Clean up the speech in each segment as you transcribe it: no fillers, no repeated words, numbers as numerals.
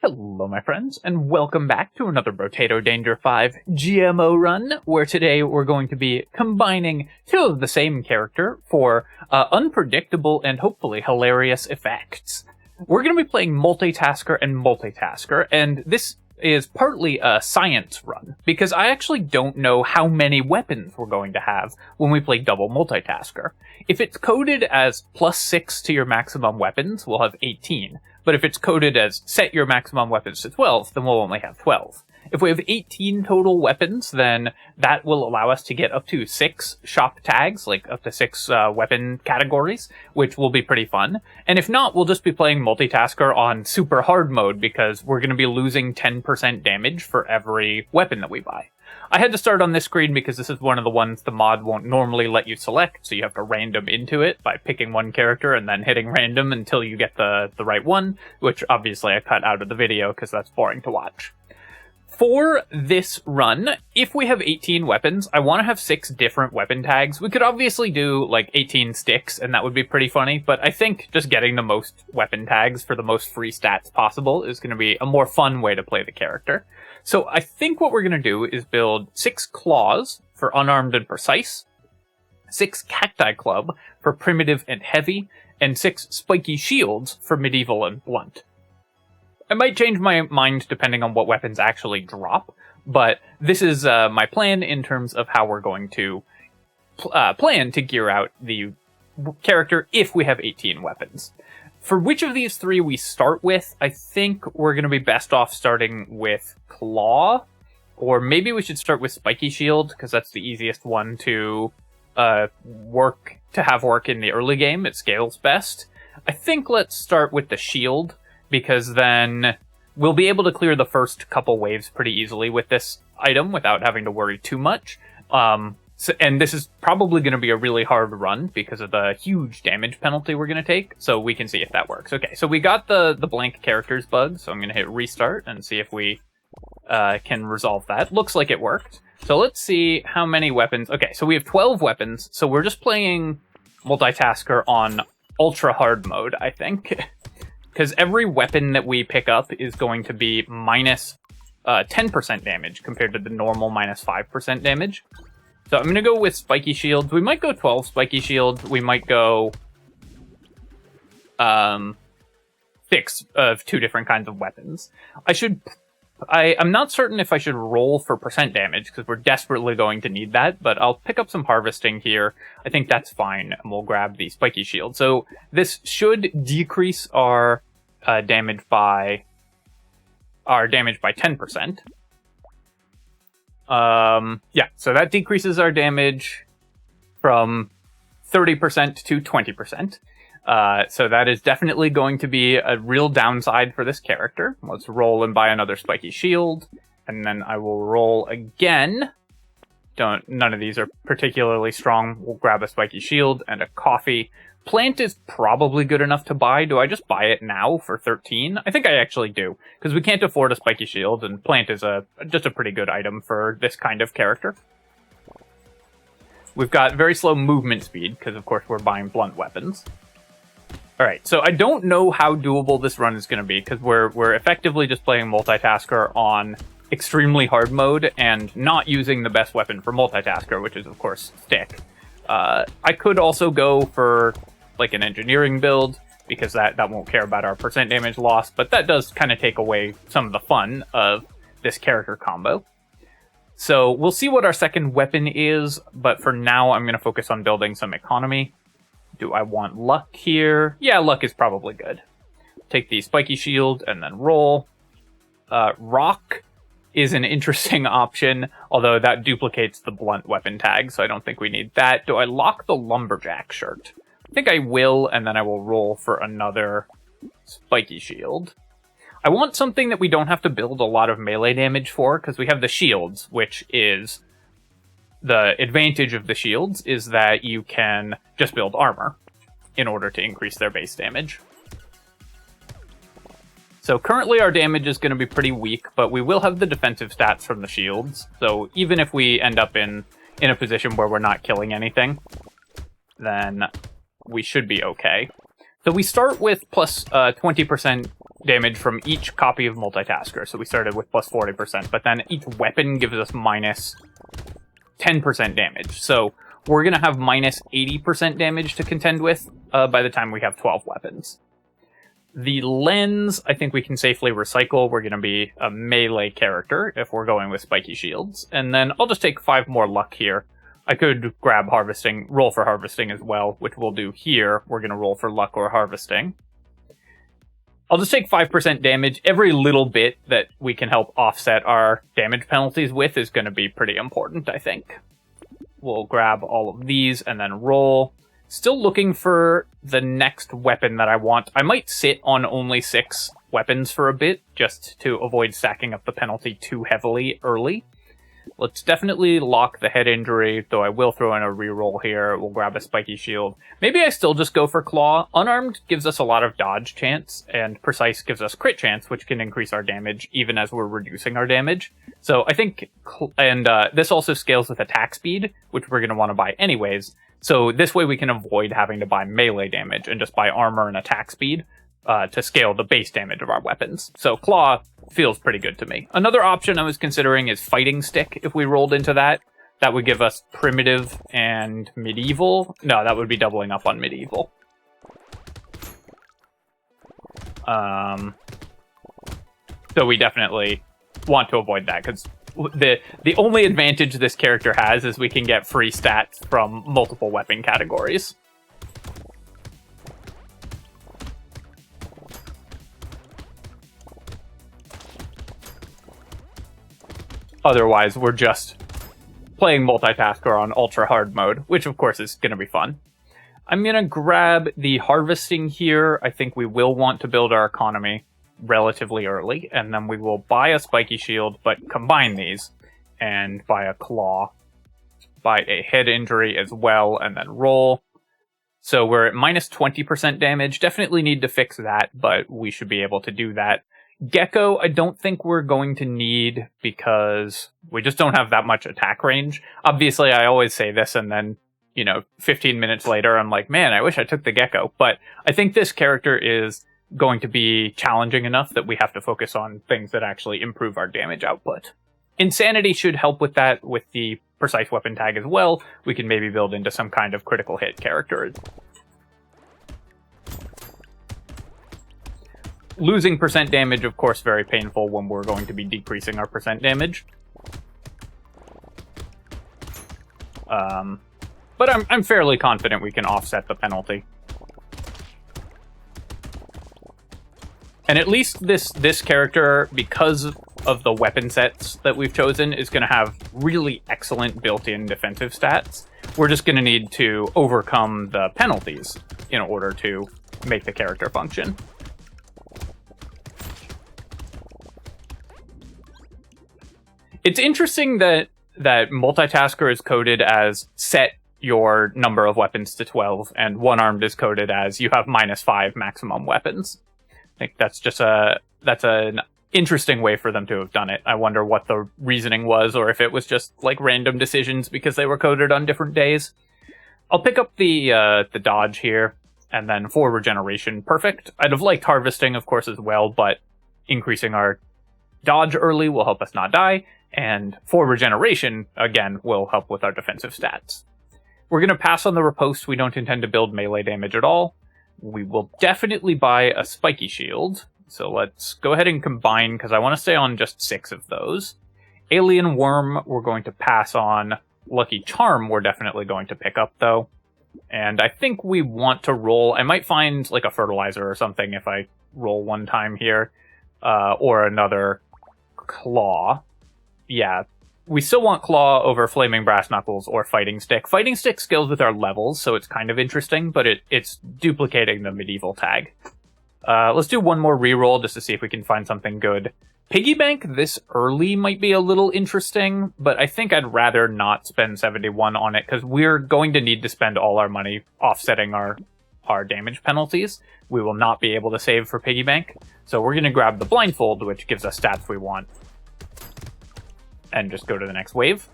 Hello my friends, and welcome back to another Brotato Danger 5 GMO run, where today we're going to be combining two of the same character for unpredictable and hopefully hilarious effects. We're going to be playing Multitasker and Multitasker, and this is partly a science run, because I actually don't know how many weapons we're going to have when we play double Multitasker. If it's coded as +6 to your maximum weapons, we'll have 18. But if it's coded as set your maximum weapons to 12, then we'll only have 12. If we have 18 total weapons, then that will allow us to get up to 6 shop tags, like up to 6 weapon categories, which will be pretty fun. And if not, we'll just be playing Multitasker on super hard mode, because we're going to be losing 10% damage for every weapon that we buy. I had to start on this screen because this is one of the ones the mod won't normally let you select, so you have to random into it by picking one character and then hitting random until you get the right one, which obviously I cut out of the video because that's boring to watch. For this run, if we have 18 weapons, I want to have 6 different weapon tags. We could obviously do like 18 sticks, and that would be pretty funny, but I think just getting the most weapon tags for the most free stats possible is going to be a more fun way to play the character. So I think what we're going to do is build 6 claws for unarmed and precise, 6 cacti club for primitive and heavy, and 6 spiky shields for medieval and blunt. I might change my mind depending on what weapons actually drop, but this is my plan in terms of how we're going to plan to gear out the character if we have 18 weapons. For which of these 3 we start with, I think we're going to be best off starting with Claw, or maybe we should start with Spiky Shield, because that's the easiest one to have work in the early game. It scales best. I think let's start with the Shield, because then we'll be able to clear the first couple waves pretty easily with this item without having to worry too much. And this is probably going to be a really hard run because of the huge damage penalty we're going to take, so we can see if that works. Okay, so we got the blank characters bug, so I'm going to hit restart and see if we can resolve that. Looks like it worked. So let's see how many weapons. Okay, so we have 12 weapons, so we're just playing Multitasker on ultra hard mode, I think. Because every weapon that we pick up is going to be minus 10% damage compared to the normal minus 5% damage. So I'm going to go with Spiky Shields. We might go 12 Spiky Shields. We might go 6 of 2 different kinds of weapons. I'm not certain if I should roll for percent damage, because we're desperately going to need that, but I'll pick up some harvesting here. I think that's fine, and we'll grab the Spiky Shield. So this should decrease our damage by 10%. Yeah, so that decreases our damage from 30% to 20%. So that is definitely going to be a real downside for this character. Let's roll and buy another Spiky Shield, and then I will roll again. None of these are particularly strong. We'll grab a Spiky Shield and a coffee. Plant is probably good enough to buy. Do I just buy it now for 13? I think I actually do, because we can't afford a Spiky Shield, and Plant is just a pretty good item for this kind of character. We've got very slow movement speed, because of course we're buying blunt weapons. Alright, so I don't know how doable this run is going to be, because we're effectively just playing Multitasker on extremely hard mode, and not using the best weapon for Multitasker, which is of course Stick. I could also go for like an engineering build, because that won't care about our percent damage loss, but that does kind of take away some of the fun of this character combo. So we'll see what our second weapon is, but for now I'm going to focus on building some economy. Do I want luck here? Yeah, luck is probably good. Take the Spiky Shield and then roll. Rock is an interesting option, although that duplicates the blunt weapon tag, so I don't think we need that. Do I lock the Lumberjack shirt? I think I will, and then I will roll for another Spiky Shield. I want something that we don't have to build a lot of melee damage for, because we have the shields, which is... The advantage of the shields is that you can just build armor in order to increase their base damage. So currently our damage is going to be pretty weak, but we will have the defensive stats from the shields. So even if we end up in a position where we're not killing anything, then we should be okay. So we start with plus 20% damage from each copy of Multitasker. So we started with plus 40%, but then each weapon gives us minus 10% damage. So we're going to have minus 80% damage to contend with by the time we have 12 weapons. The lens, I think we can safely recycle. We're going to be a melee character if we're going with spiky shields. And then I'll just take 5 more luck here. I could grab harvesting, roll for harvesting as well, which we'll do here. We're going to roll for luck or harvesting. I'll just take 5% damage. Every little bit that we can help offset our damage penalties with is going to be pretty important, I think. We'll grab all of these and then roll. Still looking for the next weapon that I want. I might sit on only 6 weapons for a bit, just to avoid stacking up the penalty too heavily early. Let's definitely lock the head injury, though I will throw in a reroll here. We'll grab a spiky shield. Maybe I still just go for claw. Unarmed gives us a lot of dodge chance, and precise gives us crit chance, which can increase our damage even as we're reducing our damage. So I think, and this also scales with attack speed, which we're going to want to buy anyways. So this way we can avoid having to buy melee damage and just buy armor and attack speed to scale the base damage of our weapons. So claw feels pretty good to me. Another option I was considering is fighting stick. If we rolled into that, that would give us primitive and medieval. No, that would be doubling up on medieval. So we definitely want to avoid that, because the only advantage this character has is we can get free stats from multiple weapon categories. Otherwise, we're just playing Multitasker on ultra hard mode, which of course is going to be fun. I'm going to grab the harvesting here. I think we will want to build our economy relatively early, and then we will buy a spiky shield, but combine these and buy a claw, buy a head injury as well, and then roll. So we're at minus 20% damage. Definitely need to fix that, but we should be able to do that. Gecko, I don't think we're going to need, because we just don't have that much attack range. Obviously, I always say this, and then, 15 minutes later, I'm like, man, I wish I took the Gecko. But I think this character is going to be challenging enough that we have to focus on things that actually improve our damage output. Insanity should help with that, with the precise weapon tag as well. We can maybe build into some kind of critical hit character. Losing percent damage, of course, very painful when we're going to be decreasing our percent damage. But I'm fairly confident we can offset the penalty. And at least this character, because of the weapon sets that we've chosen, is going to have really excellent built-in defensive stats. We're just going to need to overcome the penalties in order to make the character function. It's interesting that Multitasker is coded as set your number of weapons to 12, and one-armed is coded as you have minus 5 maximum weapons. I think that's an interesting way for them to have done it. I wonder what the reasoning was, or if it was just like random decisions because they were coded on different days. I'll pick up the dodge here, and then for regeneration, perfect. I'd have liked harvesting, of course, as well, but increasing our dodge early will help us not die, and for regeneration, again, will help with our defensive stats. We're going to pass on the riposte. We don't intend to build melee damage at all. We will definitely buy a spiky shield. So let's go ahead and combine, because I want to stay on just 6 of those. Alien Worm, we're going to pass on. Lucky Charm, we're definitely going to pick up, though. And I think we want to roll. I might find like a fertilizer or something if I roll one time here. Or another claw. Yeah, we still want claw over flaming brass knuckles or fighting stick. Fighting stick scales with our levels, so it's kind of interesting, but it's duplicating the medieval tag. Let's do one more reroll just to see if we can find something good. Piggy bank this early might be a little interesting, but I think I'd rather not spend 71 on it, because we're going to need to spend all our money offsetting our damage penalties. We will not be able to save for piggy bank, so we're going to grab the blindfold, which gives us stats we want, and just go to the next wave.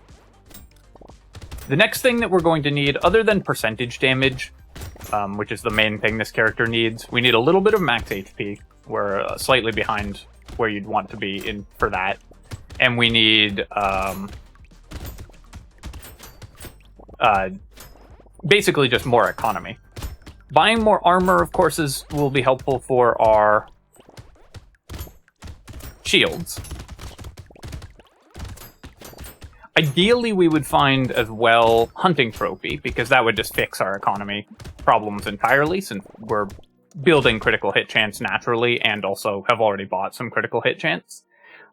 The next thing that we're going to need, other than percentage damage, which is the main thing this character needs, we need a little bit of max HP. We're slightly behind where you'd want to be for that. And we need basically just more economy. Buying more armor, of course, will be helpful for our shields. Ideally, we would find as well hunting trophy, because that would just fix our economy problems entirely, since we're building critical hit chance naturally and also have already bought some critical hit chance.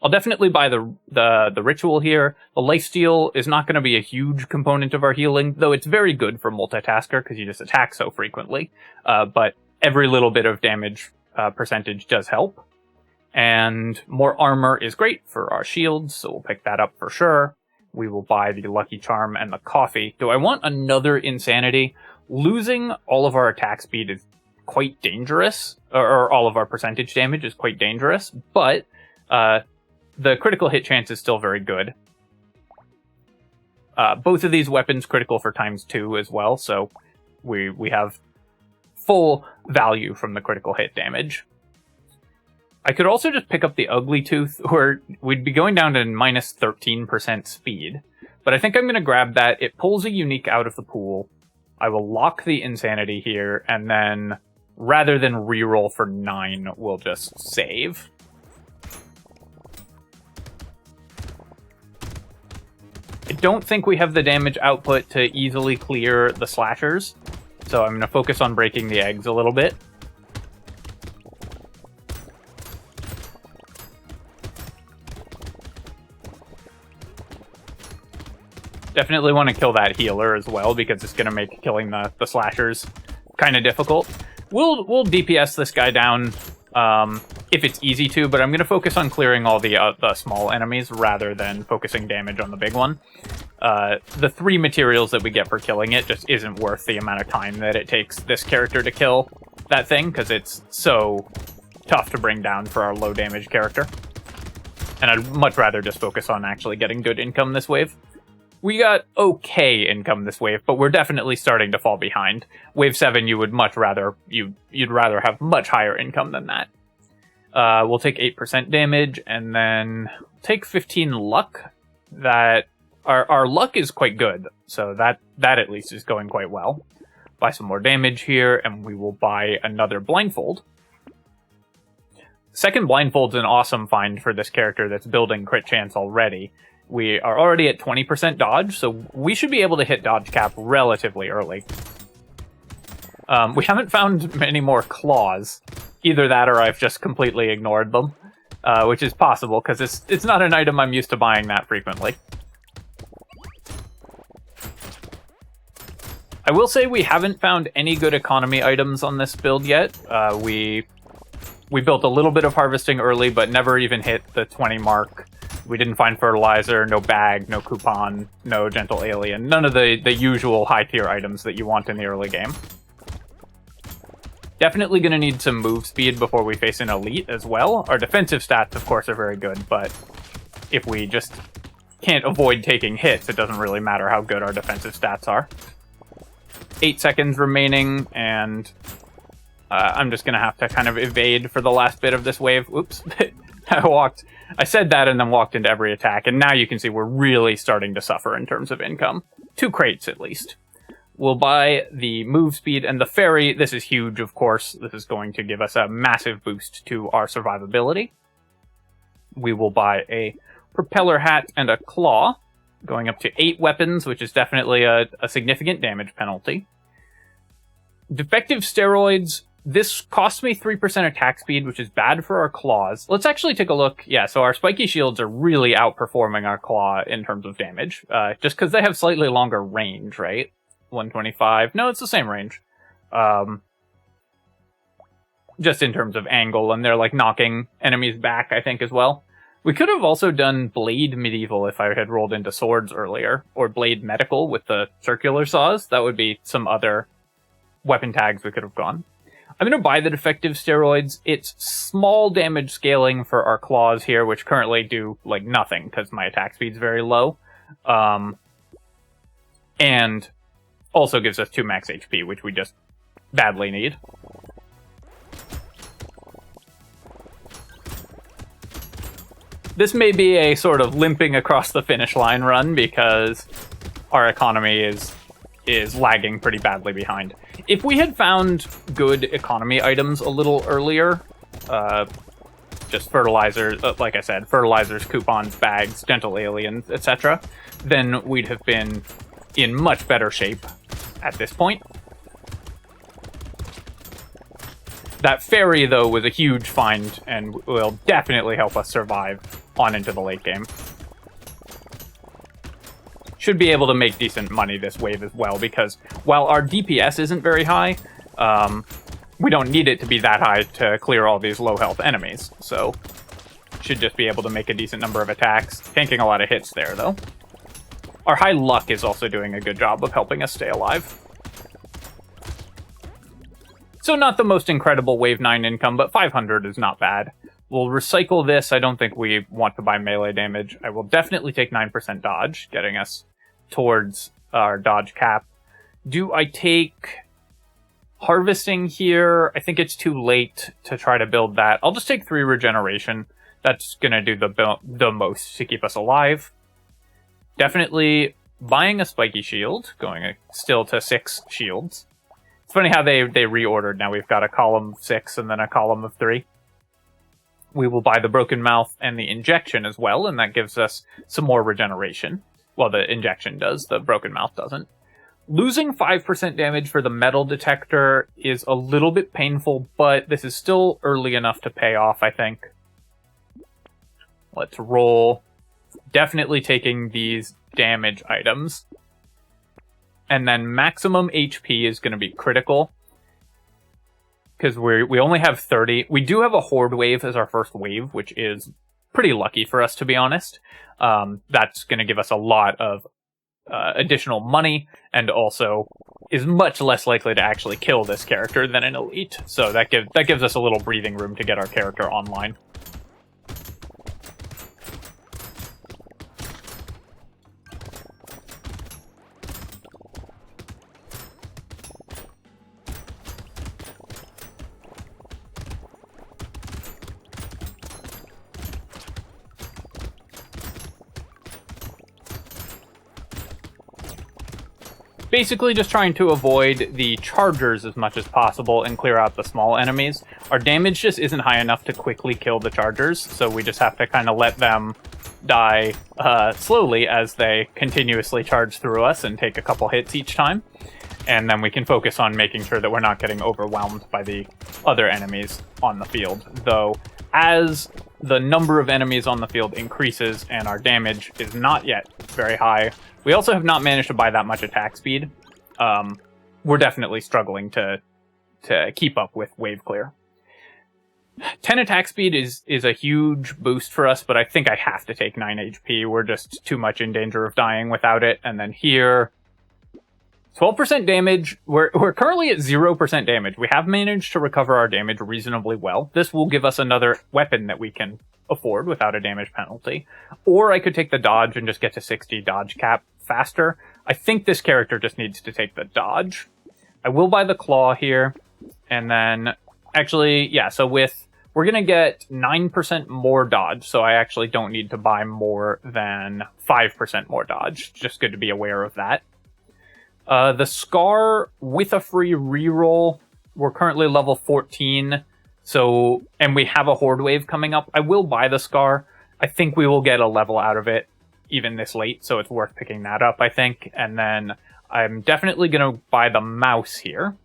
I'll definitely buy the ritual here. The lifesteal is not going to be a huge component of our healing, though it's very good for Multitasker because you just attack so frequently. But every little bit of damage percentage does help. And more armor is great for our shields, so we'll pick that up for sure. We will buy the Lucky Charm and the coffee. Do I want another Insanity? Losing all of our attack speed is quite dangerous, or all of our percentage damage is quite dangerous, but the critical hit chance is still very good. Both of these weapons critical for ×2 as well, so we have full value from the critical hit damage. I could also just pick up the Ugly Tooth, where we'd be going down to minus 13% speed, but I think I'm going to grab that. It pulls a unique out of the pool. I will lock the Insanity here, and then rather than reroll for 9, we'll just save. I don't think we have the damage output to easily clear the slashers, so I'm going to focus on breaking the eggs a little bit. Definitely want to kill that healer as well, because it's going to make killing the slashers kind of difficult. We'll DPS this guy down if it's easy to, but I'm going to focus on clearing all the small enemies rather than focusing damage on the big one. The 3 materials that we get for killing it just isn't worth the amount of time that it takes this character to kill that thing, because it's so tough to bring down for our low damage character. And I'd much rather just focus on actually getting good income this wave. We got okay income this wave, but we're definitely starting to fall behind. Wave 7, you would much rather you'd rather have much higher income than that. We'll take 8% damage and then take 15 luck. That our luck is quite good, so that at least is going quite well. Buy some more damage here, and we will buy another blindfold. Second blindfold's an awesome find for this character that's building crit chance already. We are already at 20% dodge, so we should be able to hit dodge cap relatively early. We haven't found many more claws. Either that or I've just completely ignored them, which is possible, because it's not an item I'm used to buying that frequently. I will say we haven't found any good economy items on this build yet. We built a little bit of harvesting early, but never even hit the 20 mark. We didn't find fertilizer, no bag, no coupon, no gentle alien. None of the usual high-tier items that you want in the early game. Definitely going to need some move speed before we face an elite as well. Our defensive stats, of course, are very good, but if we just can't avoid taking hits, it doesn't really matter how good our defensive stats are. 8 seconds remaining, and I'm just going to have to kind of evade for the last bit of this wave. Oops. I said that and then walked into every attack, and now you can see we're really starting to suffer in terms of income. 2 crates, at least. We'll buy the move speed and the fairy. This is huge, of course. This is going to give us a massive boost to our survivability. We will buy a propeller hat and a claw, going up to 8 weapons, which is definitely a significant damage penalty. Defective steroids. This costs me 3% attack speed, which is bad for our claws. Let's actually take a look. Yeah, so our spiky shields are really outperforming our claw in terms of damage, just because they have slightly longer range, right? 125. No, it's the same range. Just in terms of angle, and they're like knocking enemies back, I think, as well. We could have also done Blade Medieval if I had rolled into swords earlier, or Blade Medical with the circular saws. That would be some other weapon tags we could have gone. I'm going to buy the defective steroids. It's small damage scaling for our claws here, which currently do, like, nothing, because my attack speed's very low. And also gives us 2 max HP, which we just badly need. This may be a sort of limping across the finish line run because our economy is lagging pretty badly behind. If we had found good economy items a little earlier, just fertilizers, like I said, fertilizers, coupons, bags, gentle aliens, etc., then we'd have been in much better shape at this point. That ferry, though, was a huge find and will definitely help us survive on into the late game. Should be able to make decent money this wave as well, because while our DPS isn't very high, we don't need it to be that high to clear all these low health enemies, so should just be able to make a decent number of attacks. Tanking a lot of hits there, though. Our high luck is also doing a good job of helping us stay alive. So not the most incredible Wave 9 income, but 500 is not bad. We'll recycle this. I don't think we want to buy melee damage. I will definitely take 9% dodge, getting us towards our dodge cap. Do I take harvesting here? I think it's too late to try to build that. I'll just take 3 regeneration. That's going to do the most to keep us alive. Definitely buying a spiky shield, going still to 6 shields. It's funny how they reordered. Now we've got a column of 6 and then a column of 3. We will buy the broken mouth and the injection as well, and that gives us some more regeneration. Well, the injection does, the broken mouth doesn't. Losing 5% damage for the metal detector is a little bit painful, but this is still early enough to pay off, I think. Let's roll. Definitely taking these damage items. And then maximum HP is going to be critical. Because we only have 30. We do have a horde wave as our first wave, which is pretty lucky for us, to be honest. That's going to give us a lot of additional money, and also is much less likely to actually kill this character than an elite. So that gives us a little breathing room to get our character online. Basically just trying to avoid the chargers as much as possible and clear out the small enemies. Our damage just isn't high enough to quickly kill the chargers, so we just have to kind of let them die slowly as they continuously charge through us and take a couple hits each time. And then we can focus on making sure that we're not getting overwhelmed by the other enemies on the field. Though, as the number of enemies on the field increases and our damage is not yet very high, we also have not managed to buy that much attack speed. We're definitely struggling to keep up with wave clear. 10 attack speed is a huge boost for us, but I think I have to take 9 HP. We're just too much in danger of dying without it. And then here, 12% damage. We're currently at 0% damage. We have managed to recover our damage reasonably well. This will give us another weapon that we can afford without a damage penalty. Or I could take the dodge and just get to 60 dodge cap faster. I think this character just needs to take the dodge. I will buy the claw here. And then, actually, yeah, so we're going to get 9% more dodge, so I actually don't need to buy more than 5% more dodge. Just good to be aware of that. The Scar with a free reroll, we're currently level 14, so, and we have a Horde Wave coming up. I will buy the Scar. I think we will get a level out of it even this late, so it's worth picking that up, I think. And then I'm definitely going to buy the Mouse here.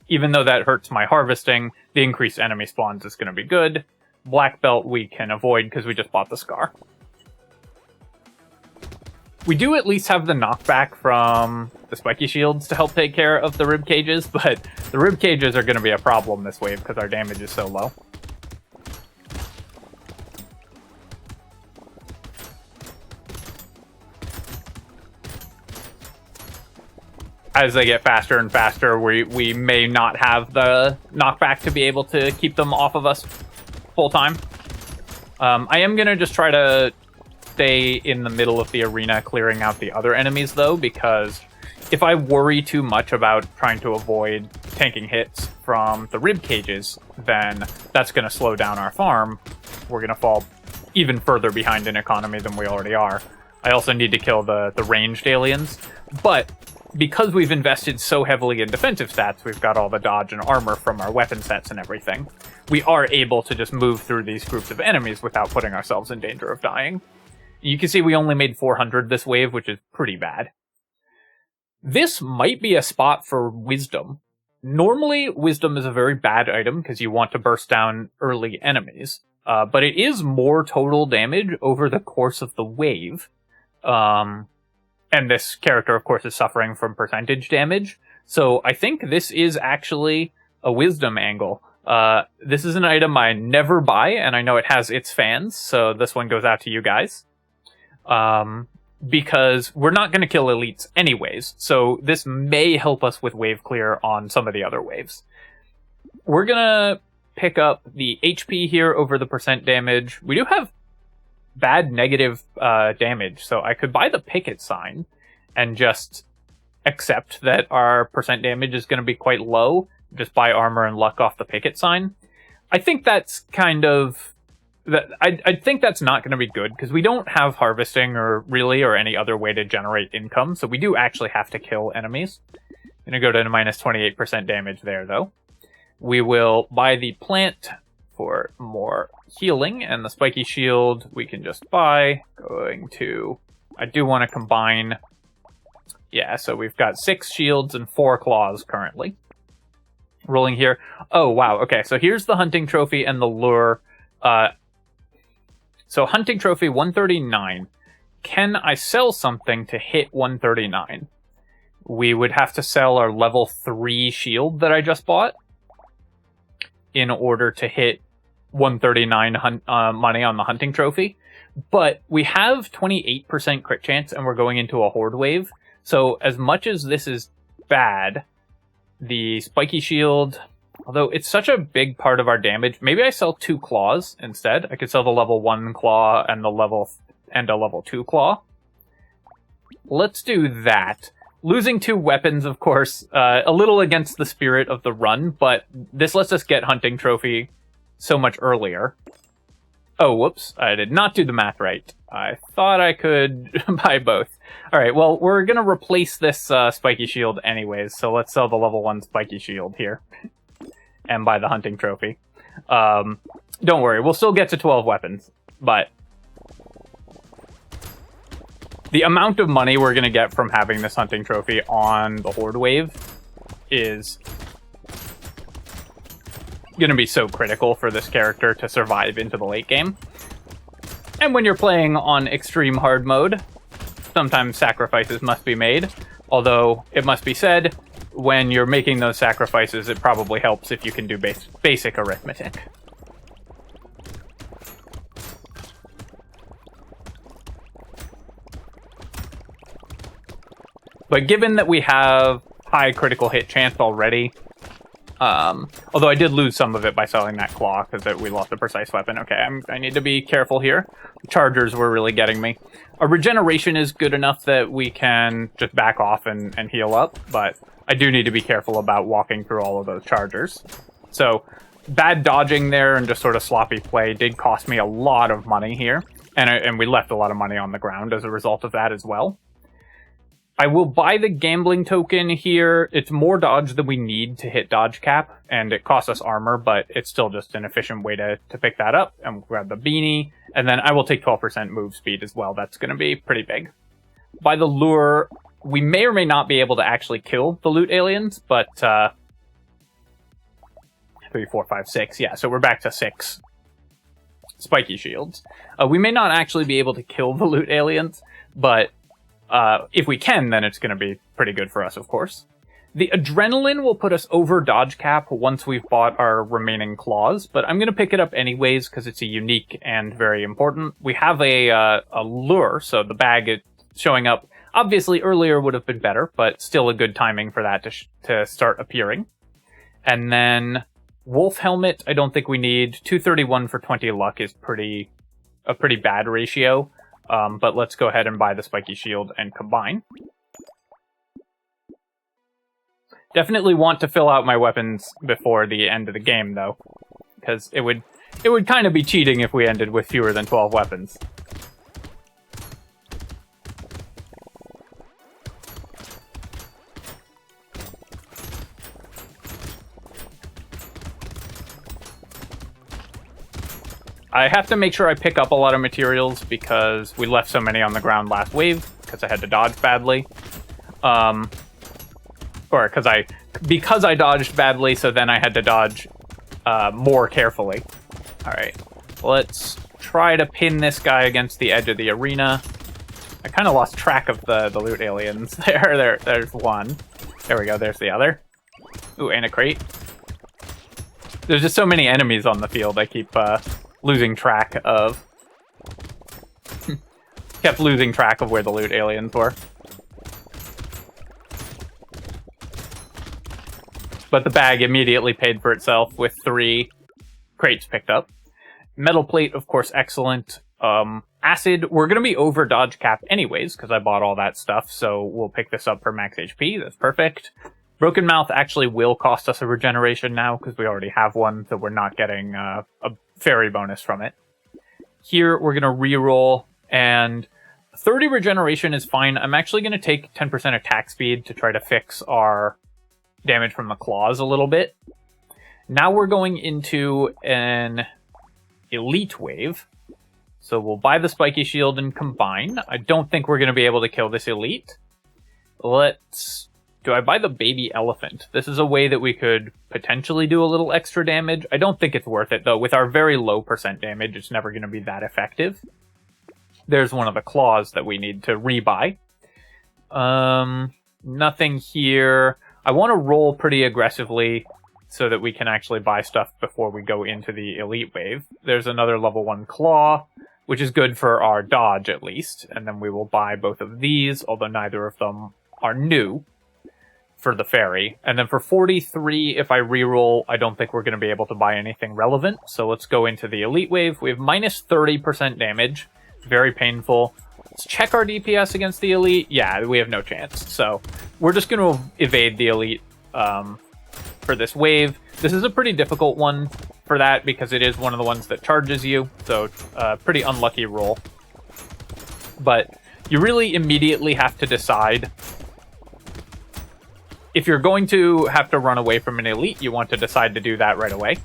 Even though that hurts my harvesting, the increased enemy spawns is going to be good. Black Belt we can avoid because we just bought the Scar. We do at least have the knockback from the spiky shields to help take care of the rib cages, but the rib cages are going to be a problem this wave because our damage is so low. As they get faster and faster, we may not have the knockback to be able to keep them off of us full time. I am going to just try to stay in the middle of the arena clearing out the other enemies, though, because if I worry too much about trying to avoid tanking hits from the rib cages, then that's going to slow down our farm. We're going to fall even further behind in economy than we already are. I also need to kill the ranged aliens, but because we've invested so heavily in defensive stats, we've got all the dodge and armor from our weapon sets and everything, we are able to just move through these groups of enemies without putting ourselves in danger of dying. You can see we only made 400 this wave, which is pretty bad. This might be a spot for wisdom. Normally, wisdom is a very bad item because you want to burst down early enemies, but it is more total damage over the course of the wave. And this character, of course, is suffering from percentage damage, so I think this is actually a wisdom angle. This is an item I never buy, and I know it has its fans, so this one goes out to you guys. Because we're not going to kill elites anyways, so this may help us with wave clear on some of the other waves. We're going to pick up the HP here over the percent damage. We do have bad negative damage, so I could buy the picket sign and just accept that our percent damage is going to be quite low, just buy armor and luck off the picket sign. I think that's kind of... I think that's not going to be good, because we don't have harvesting or any other way to generate income, so we do actually have to kill enemies. I'm going to go to minus 28% damage there, though. We will buy the plant for more healing, and the spiky shield we can just buy. I do want to combine... Yeah, so we've got 6 shields and 4 claws currently. Rolling here. Oh, wow, okay, so here's the hunting trophy and the lure. So hunting trophy 139. Can I sell something to hit 139? We would have to sell our level 3 shield that I just bought in order to hit 139 money on the hunting trophy. But we have 28% crit chance and we're going into a horde wave. So as much as this is bad, the spiky shield... Although it's such a big part of our damage, maybe I sell 2 claws instead. I could sell the level 1 claw and a level 2 claw. Let's do that. Losing 2 weapons, of course, a little against the spirit of the run, but this lets us get hunting trophy so much earlier. Oh, whoops, I did not do the math right. I thought I could buy both. Alright, well, we're gonna replace this spiky shield anyways, so let's sell the level 1 spiky shield here. And buy the hunting trophy. Don't worry, we'll still get to 12 weapons, but the amount of money we're going to get from having this hunting trophy on the horde wave is going to be so critical for this character to survive into the late game. And when you're playing on extreme hard mode, sometimes sacrifices must be made, although it must be said, when you're making those sacrifices, it probably helps if you can do basic arithmetic. But given that we have high critical hit chance already, although I did lose some of it by selling that claw because we lost a precise weapon. Okay, I need to be careful here. Chargers were really getting me. Our regeneration is good enough that we can just back off and heal up, but I do need to be careful about walking through all of those chargers. So, bad dodging there and just sort of sloppy play did cost me a lot of money here. And we left a lot of money on the ground as a result of that as well. I will buy the gambling token here. It's more dodge than we need to hit dodge cap, and it costs us armor, but it's still just an efficient way to pick that up. And we'll grab the beanie, and then I will take 12% move speed as well. That's going to be pretty big. Buy the lure... We may or may not be able to actually kill the loot aliens, but 3, 4, 5, 6. Yeah, so we're back to 6 spiky shields. We may not actually be able to kill the loot aliens, but if we can, then it's going to be pretty good for us, of course. The adrenaline will put us over dodge cap once we've bought our remaining claws, but I'm going to pick it up anyways because it's a unique and very important. We have a lure, so the bag is showing up. Obviously, earlier would have been better, but still a good timing for that to start appearing. And then wolf helmet, I don't think we need. 231 for 20 luck is a pretty bad ratio, but let's go ahead and buy the spiky shield and combine. Definitely want to fill out my weapons before the end of the game, though, because it would it would kind of be cheating if we ended with fewer than 12 weapons. I have to make sure I pick up a lot of materials because we left so many on the ground last wave because I had to dodge badly. Or because I dodged badly, so then I had to dodge more carefully. Alright, let's try to pin this guy against the edge of the arena. I kind of lost track of the loot aliens there. There's one. There we go, there's the other. Ooh, and a crate. There's just so many enemies on the field, I keep losing track of. Kept losing track of where the loot aliens were. But the bag immediately paid for itself with 3 crates picked up. Metal plate, of course, excellent. Acid, we're going to be over dodge cap anyways, because I bought all that stuff, so we'll pick this up for max HP. That's perfect. Broken Mouth actually will cost us a regeneration now, because we already have one, so we're not getting a fairy bonus from it. Here, we're going to reroll, and 30 regeneration is fine. I'm actually going to take 10% attack speed to try to fix our damage from the claws a little bit. Now we're going into an elite wave. So we'll buy the spiky shield and combine. I don't think we're going to be able to kill this elite. Do I buy the baby elephant? This is a way that we could potentially do a little extra damage. I don't think it's worth it, though. With our very low % damage, it's never going to be that effective. There's one of the claws that we need to rebuy. Nothing here. I want to roll pretty aggressively so that we can actually buy stuff before we go into the elite wave. There's another level 1 claw, which is good for our dodge at least. And then we will buy both of these, although neither of them are new, for the fairy. And then for 43, if I reroll, I don't think we're going to be able to buy anything relevant. So let's go into the elite wave. We have minus 30% damage. Very painful. Let's check our DPS against the elite. Yeah, we have no chance. So we're just going to evade the elite for this wave. This is a pretty difficult one for that because it is one of the ones that charges you. So pretty unlucky roll. But you really immediately have to decide. If you're going to have to run away from an elite, you want to decide to do that right away.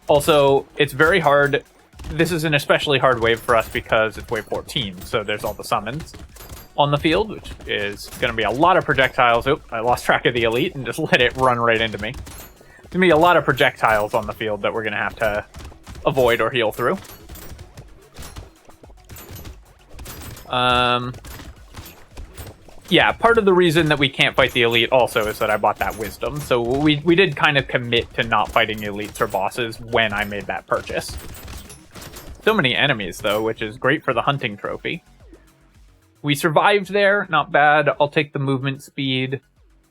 Also, it's very hard. This is an especially hard wave for us because it's wave 14, so there's all the summons on the field, which is going to be a lot of projectiles. Oop, I lost track of the elite and just let it run right into me. There's going to be a lot of projectiles on the field that we're going to have to avoid or heal through. Yeah, part of the reason that we can't fight the elite also is that I bought that wisdom. So we did kind of commit to not fighting elites or bosses when I made that purchase. So many enemies, though, which is great for the hunting trophy. We survived there, not bad. I'll take the movement speed.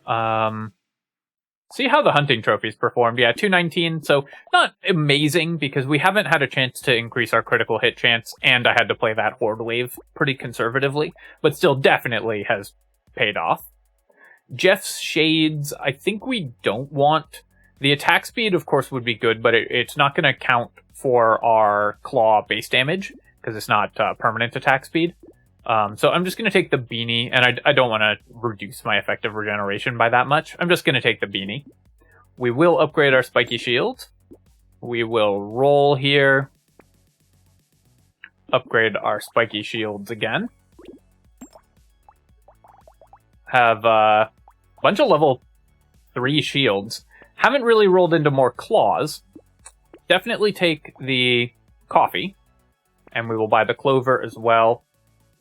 See how the hunting trophies performed. Yeah, 219, so not amazing because we haven't had a chance to increase our critical hit chance, and I had to play that horde wave pretty conservatively, but still definitely has paid off. Jeff's Shades, I think we don't want. The attack speed, of course, would be good, but it's not going to count for our claw base damage, because it's not permanent attack speed. So I'm just going to take the beanie, and I don't want to reduce my effective regeneration by that much. I'm just going to take the beanie. We will upgrade our spiky shield. We will roll here. Upgrade our spiky shields again. Have a bunch of level 3 shields. Haven't really rolled into more claws. Definitely take the coffee. And we will buy the clover as well.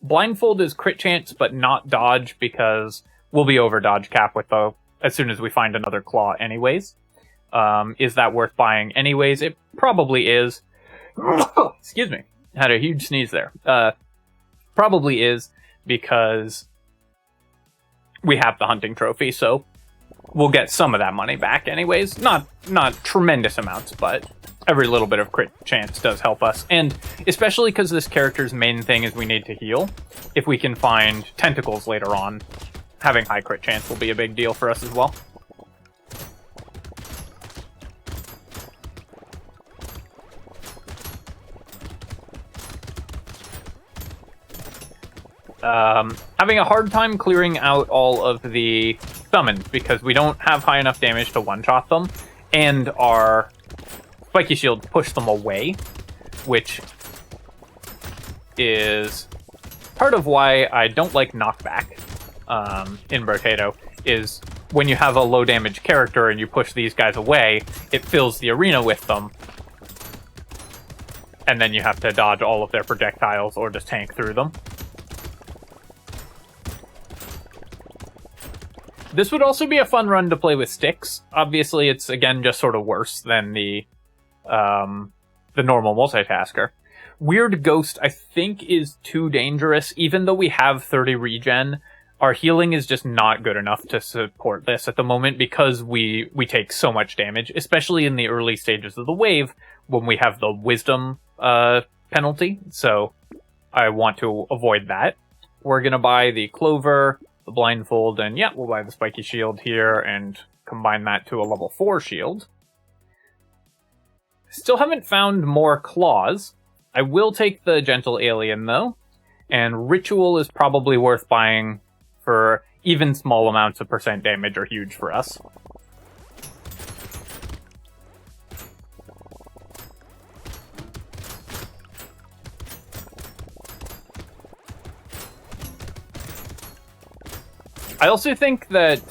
Blindfold is crit chance, but not dodge, because we'll be over dodge cap with the as soon as we find another claw anyways. Is that worth buying anyways? It probably is. Excuse me. Had a huge sneeze there. Probably is, because we have the hunting trophy, so we'll get some of that money back anyways. Not tremendous amounts, but every little bit of crit chance does help us. And especially because this character's main thing is we need to heal. If we can find tentacles later on, having high crit chance will be a big deal for us as well. having a hard time clearing out all of the summons because we don't have high enough damage to one-shot them, and our spiky shields push them away, which is part of why I don't like knockback in Brotato, is when you have a low damage character and you push these guys away, it fills the arena with them, and then you have to dodge all of their projectiles or just tank through them. This would also be a fun run to play with sticks. Obviously, it's, again, just sort of worse than the normal multitasker. Weird Ghost, I think, is too dangerous. Even though we have 30 regen, our healing is just not good enough to support this at the moment because we take so much damage, especially in the early stages of the wave when we have the wisdom penalty. So I want to avoid that. We're going to buy the Clover, the Blindfold, and yeah, we'll buy the Spiky Shield here and combine that to a level 4 shield. Still haven't found more claws. I will take the Gentle Alien, though, and Ritual is probably worth buying for even small amounts of percent damage are huge for us. I also think that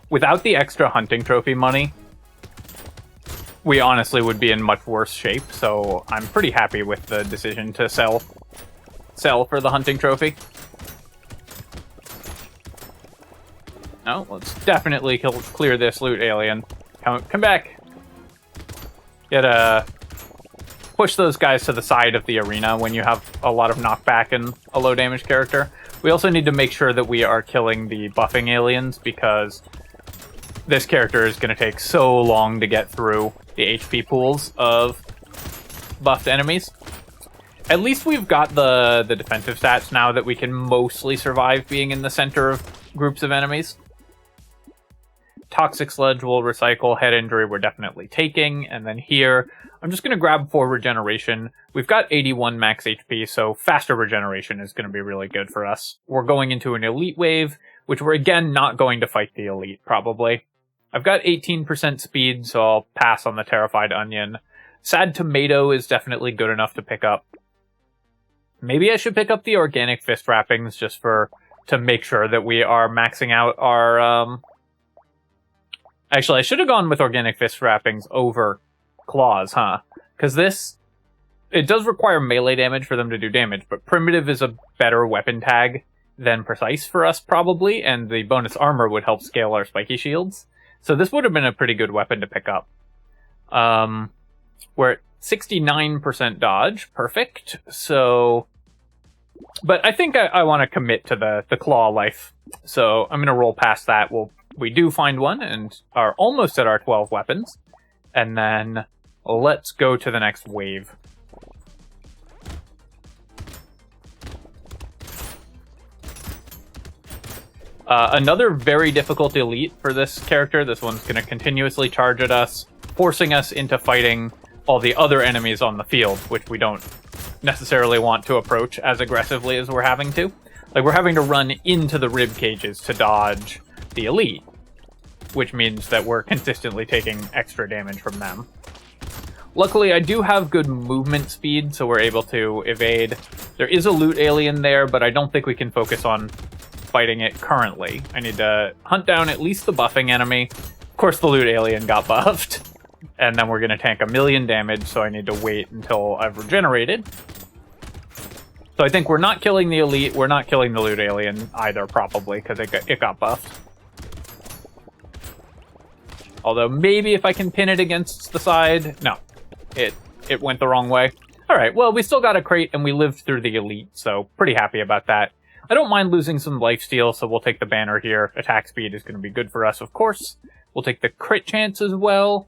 without the extra hunting trophy money, we honestly would be in much worse shape, so I'm pretty happy with the decision to sell for the hunting trophy. No, let's definitely clear this loot alien. Come back. Gotta push those guys to the side of the arena when you have a lot of knockback and a low damage character. We also need to make sure that we are killing the buffing aliens because this character is going to take so long to get through the HP pools of buffed enemies. At least we've got the defensive stats now that we can mostly survive being in the center of groups of enemies. Toxic Sludge will recycle, head injury we're definitely taking, and then here, I'm just going to grab 4 regeneration. We've got 81 max HP, so faster regeneration is going to be really good for us. We're going into an elite wave, which we're again not going to fight the elite, probably. I've got 18% speed, so I'll pass on the Terrified Onion. Sad Tomato is definitely good enough to pick up. Maybe I should pick up the Organic Fist Wrappings just to make sure that we are maxing out our... Actually, I should have gone with Organic Fist Wrappings over Claws, huh? Because it does require melee damage for them to do damage, but Primitive is a better weapon tag than Precise for us, probably, and the bonus armor would help scale our spiky shields. So this would have been a pretty good weapon to pick up. We're at 69% dodge. Perfect. So... But I think I want to commit to the claw life. So I'm going to roll past that. We do find one and are almost at our 12 weapons. And then let's go to the next wave. Another very difficult elite for this character. This one's going to continuously charge at us, forcing us into fighting all the other enemies on the field, which we don't necessarily want to approach as aggressively as we're having to. Like, we're having to run into the rib cages to dodge the elite, which means that we're consistently taking extra damage from them. Luckily, I do have good movement speed, so we're able to evade. There is a loot alien there, but I don't think we can focus on fighting it currently. I need to hunt down at least the buffing enemy. Of course, the loot alien got buffed. And then we're going to tank 1,000,000 damage, so I need to wait until I've regenerated. So I think we're not killing the elite, we're not killing the loot alien either, probably, because it got buffed. Although, maybe if I can pin it against the side... No. It went the wrong way. Alright, well, we still got a crate, and we lived through the elite, so pretty happy about that. I don't mind losing some lifesteal, so we'll take the banner here. Attack speed is going to be good for us, of course. We'll take the crit chance as well.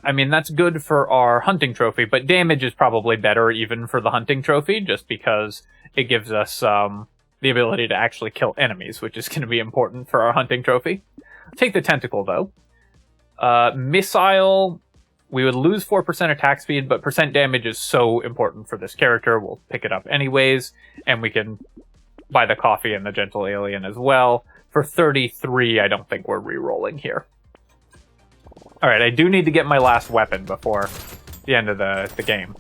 I mean, that's good for our hunting trophy, but damage is probably better even for the hunting trophy, just because it gives us the ability to actually kill enemies, which is going to be important for our hunting trophy. Take the tentacle, though. Missile, We would lose 4% attack speed, but percent damage is so important for this character. We'll pick it up anyways, and we can buy the coffee and the gentle alien as well. For 33, I don't think we're re-rolling here. Alright, I do need to get my last weapon before the end of the game.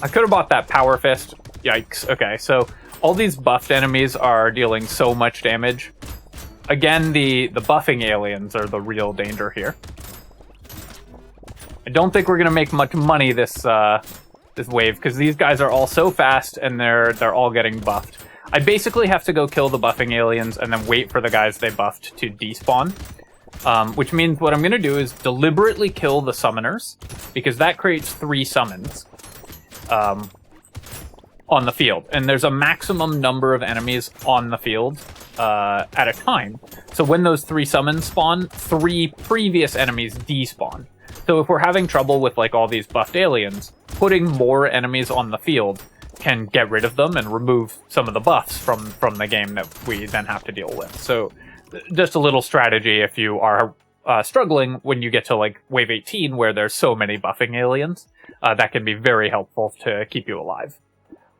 I could have bought that Power Fist. Yikes. Okay, so all these buffed enemies are dealing so much damage. Again, the buffing aliens are the real danger here. I don't think we're gonna make much money this wave, because these guys are all so fast and they're all getting buffed. I basically have to go kill the buffing aliens and then wait for the guys they buffed to despawn. Which means what I'm gonna do is deliberately kill the summoners, because that creates 3 summons on the field. And there's a maximum number of enemies on the field at a time. So when those 3 summons spawn, 3 previous enemies despawn. So if we're having trouble with like all these buffed aliens, putting more enemies on the field can get rid of them and remove some of the buffs from the game that we then have to deal with. So just a little strategy if you are struggling when you get to like wave 18 where there's so many buffing aliens, that can be very helpful to keep you alive.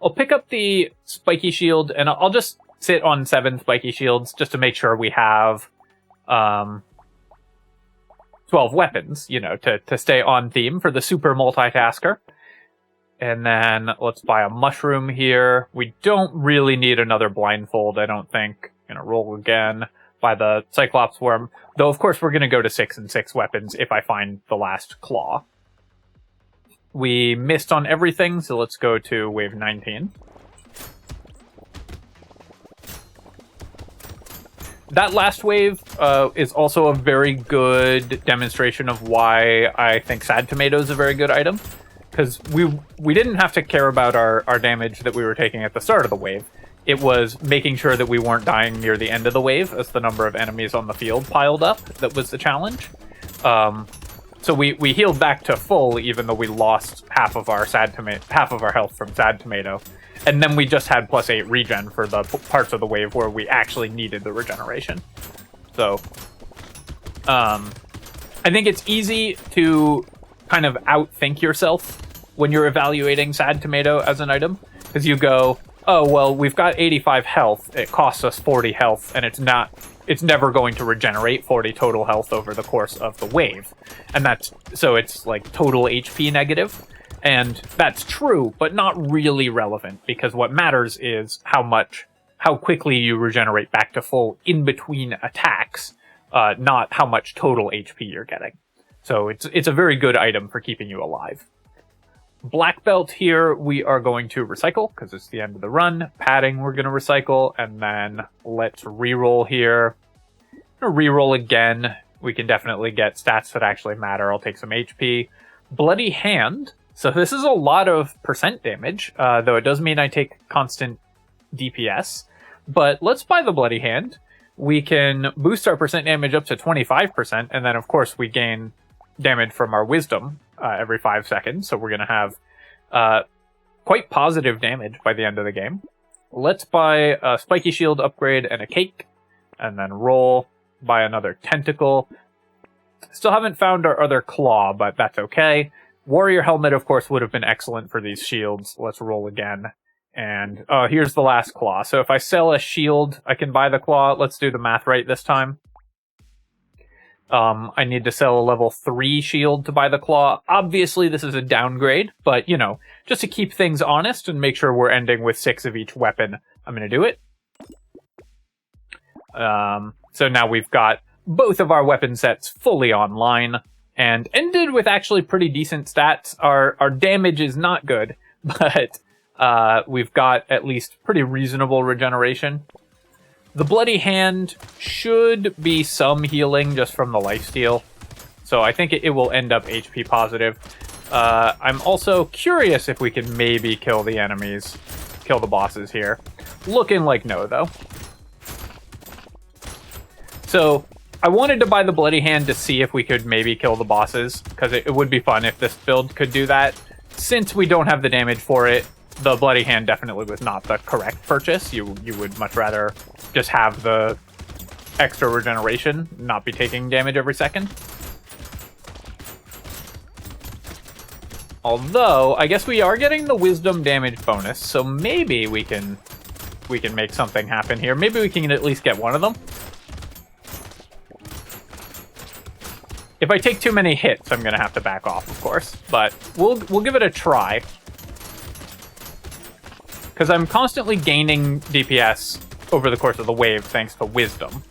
I'll pick up the spiky shield and I'll just sit on 7 spiky shields just to make sure we have 12 weapons, you know, to stay on theme for the super multitasker. And then let's buy a mushroom here. We don't really need another blindfold, I don't think. Gonna roll again. Buy the Cyclops worm. Though, of course, we're gonna go to 6 and 6 weapons if I find the last claw. We missed on everything, so let's go to wave 19. That last wave is also a very good demonstration of why I think Sad Tomato is a very good item. Because we didn't have to care about our damage that we were taking at the start of the wave. It was making sure that we weren't dying near the end of the wave as the number of enemies on the field piled up that was the challenge. So we healed back to full even though we lost half of our health from Sad Tomato. And then we just had +8 regen for the parts of the wave where we actually needed the regeneration. So I think it's easy to kind of outthink yourself when you're evaluating Sad Tomato as an item, because you go, oh, well, we've got 85 health, it costs us 40 health, and it's never going to regenerate 40 total health over the course of the wave. And so it's like total HP negative, and that's true, but not really relevant, because what matters is how quickly you regenerate back to full in between attacks, not how much total HP you're getting. So it's a very good item for keeping you alive. Black belt here, we are going to recycle, because it's the end of the run. Padding, we're going to recycle, and then let's reroll here. I'm going to reroll again. We can definitely get stats that actually matter. I'll take some HP. Bloody hand. So this is a lot of percent damage, though it does mean I take constant DPS. But let's buy the Bloody Hand. We can boost our percent damage up to 25%, and then of course we gain damage from our wisdom every 5 seconds, so we're going to have quite positive damage by the end of the game. Let's buy a spiky shield upgrade and a cake, and then roll, buy another tentacle. Still haven't found our other claw, but that's okay. Warrior helmet, of course, would have been excellent for these shields. Let's roll again. And here's the last claw. So if I sell a shield, I can buy the claw. Let's do the math right this time. I need to sell a level 3 shield to buy the claw. Obviously, this is a downgrade, but, you know, just to keep things honest and make sure we're ending with 6 of each weapon, I'm going to do it. So now we've got both of our weapon sets fully online and ended with actually pretty decent stats. Our damage is not good, but we've got at least pretty reasonable regeneration. The Bloody Hand should be some healing just from the lifesteal, so I think it will end up HP positive. I'm also curious if we can maybe kill the enemies, kill the bosses here. Looking like no, though. So I wanted to buy the Bloody Hand to see if we could maybe kill the bosses, because it would be fun if this build could do that. Since we don't have the damage for it, the Bloody Hand definitely was not the correct purchase. You would much rather just have the extra regeneration, not be taking damage every second. Although, I guess we are getting the wisdom damage bonus, so maybe we can make something happen here. Maybe we can at least get one of them. If I take too many hits, I'm gonna have to back off, of course. But we'll give it a try. Because I'm constantly gaining DPS over the course of the wave thanks to wisdom.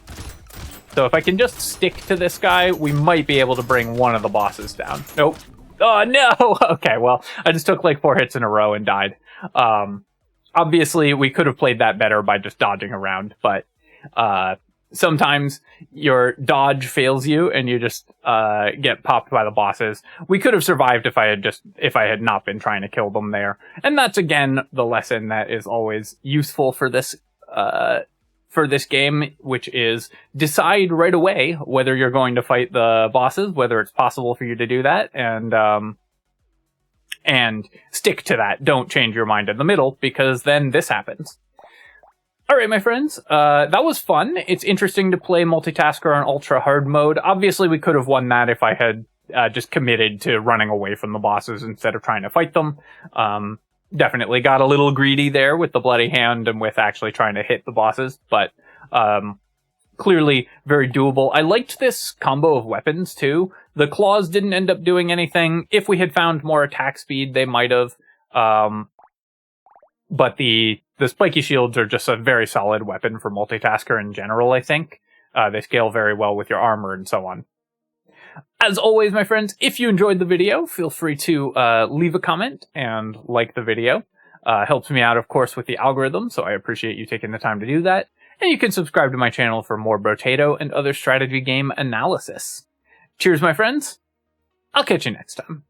So if I can just stick to this guy, we might be able to bring one of the bosses down. Nope. Oh, no! Okay, well, I just took like 4 hits in a row and died. Obviously, we could have played that better by just dodging around, but sometimes your dodge fails you and you just get popped by the bosses. We could have survived if I had not been trying to kill them there. And that's, again, the lesson that is always useful for this game, which is decide right away whether you're going to fight the bosses, whether it's possible for you to do that, and stick to that. Don't change your mind in the middle, because then this happens. Alright, my friends, that was fun. It's interesting to play Multitasker on Ultra Hard mode. Obviously, we could have won that if I had just committed to running away from the bosses instead of trying to fight them. Definitely got a little greedy there with the bloody hand and with actually trying to hit the bosses, but clearly very doable. I liked this combo of weapons, too. The claws didn't end up doing anything. If we had found more attack speed, they might have. But the spiky shields are just a very solid weapon for Multitasker in general, I think. They scale very well with your armor and so on. As always, my friends, if you enjoyed the video, feel free to leave a comment and like the video. Helps me out, of course, with the algorithm, so I appreciate you taking the time to do that. And you can subscribe to my channel for more Brotato and other strategy game analysis. Cheers, my friends. I'll catch you next time.